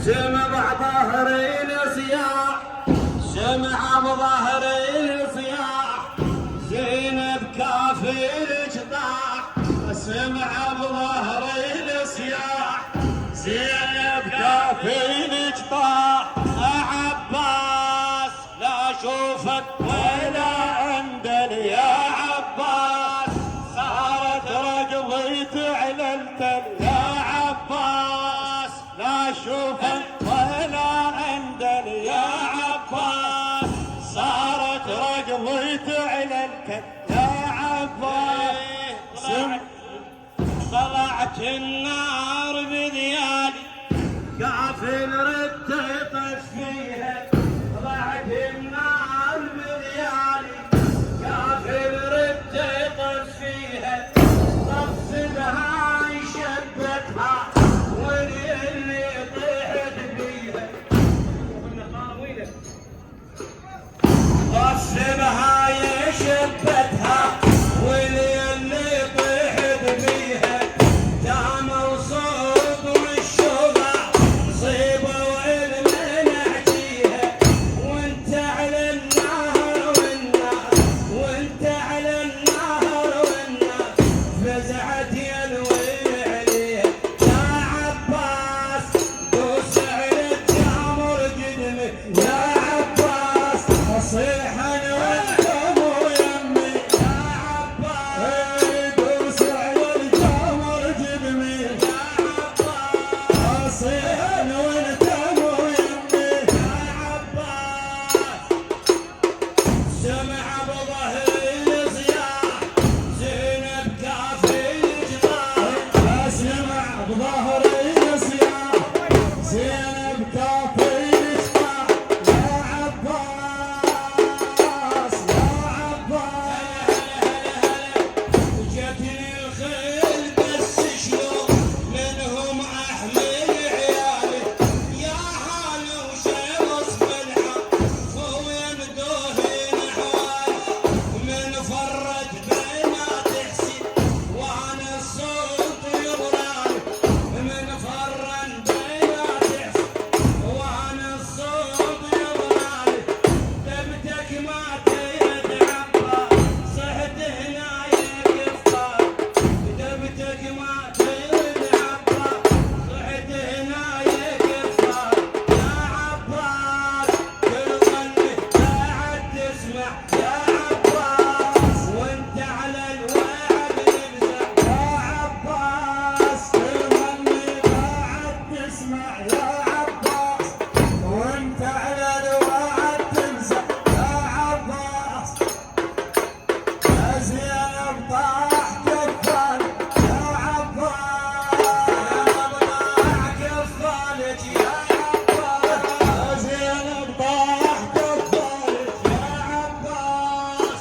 سمع ظهري الصياح، سمع بظهري الصياح، زينب كافي الجطاح. سمع بظهري الصياح، زينب كافي الجطاح. عباس لا اشوفك ولا اندل يا عباس، صارت رقضيت على التل يا عباس، لا اشوفك ولا اندل يا عباس، صارت رقضيت على التل يا عباس. طلعت النار بديالي قافل رد يطفيها، طلعت النار بديالي قافل رد يطفيها. طفلها يشبتها واللي طيحت بيها، طفلها يشبتها واللي طيحت بيها. تعمل صوت والشوبة صيبة والمنعتيها، وانت على النهر والنار، وانت على النهر والنار، فزعت يا الويل عليها. يا عباس دوس على الجمر قدمي يا عباس، اصيح انا وانت مو يمي يا عباس، دوس على الجمر قدمي يا عباس، اصيح انا وانت مو يمي يا عباس. سمع بظهري الصياح، زينب كافي الجطاح. سمع بظهري الصياح، زينب كافي الجطاح. يا عباس يا عباس، جتني الخيل بس شلون منهم احمل عيالي. يا هلا وشمس بالحق وين دوهين حوالي، من فرد بينات حسين وانا الصوت يضرالي، من فرد بينات حسين وانا الصوت يضرالي. دبتك ما تيتعبى صحت هنا يكفى، دبتك ما تيتعبى صحت هنا يكفى. يا عباس كل ظني بعد تسمع يا عباس، وانت على الوعد يمزح يا عباس، كل ظني بعد تسمع يا عباس، وانت على الوعد تمزح يا عباس. يا زينب طاح كفالك يا عباس، طاح كفالك يا عباس، يا زينب طاح كفالك يا عباس.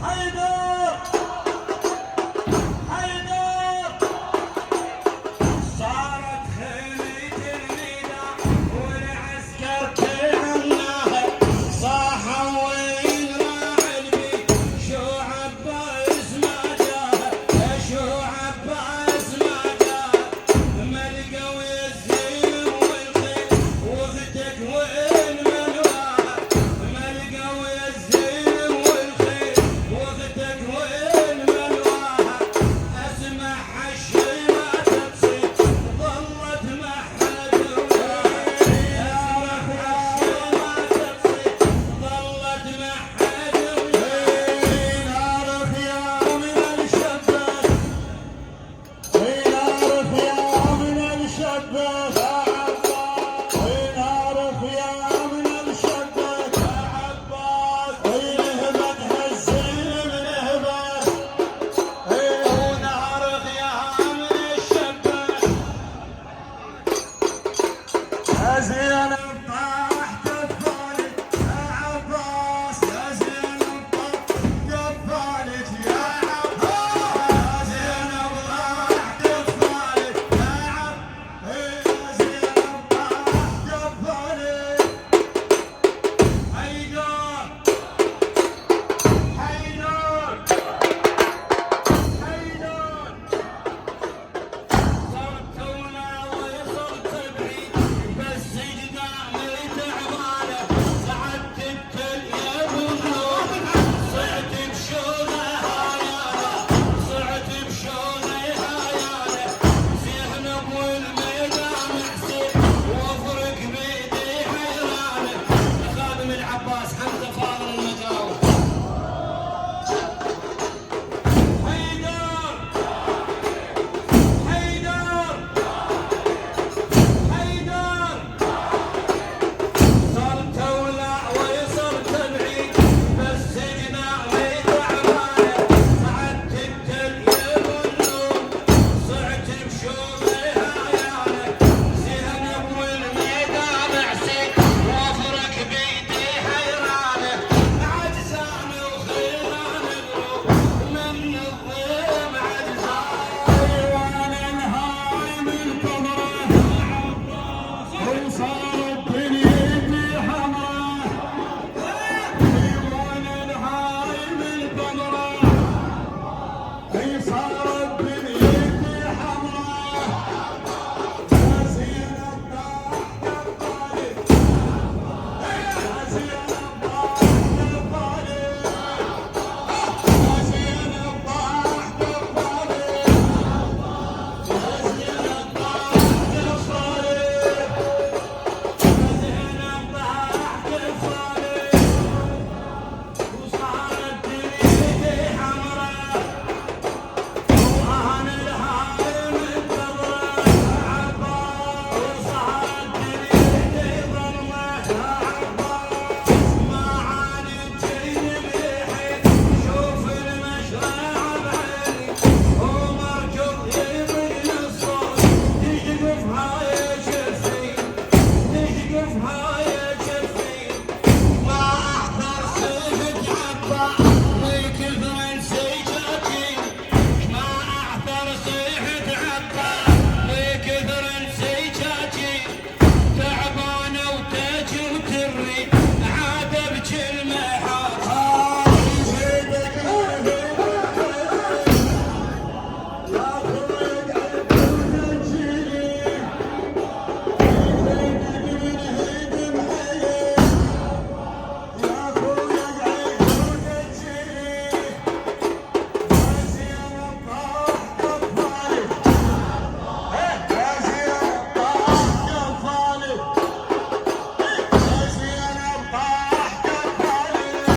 حيدر حيدر، صارت خيمة الميدان والعسكر تهناها، صاحوا وين راح البيت شو عباس ما جاها، شو عباس ما جاها. ما لقوا الزين والخيل واختك وين منواها، ما لقوا الزين والخيل واختك وين منواها. اسمع حشي ما تبصير ظلت ما حد وياها، اسمع حشي ما تبصير ظلت ما حد وياها. نار خيام من الشباك، نار خيام من الشباك يا عباس، نار خيام من الشباك يا عباس. نهبت هالزين نهبت، ونهر خيام من الشباك.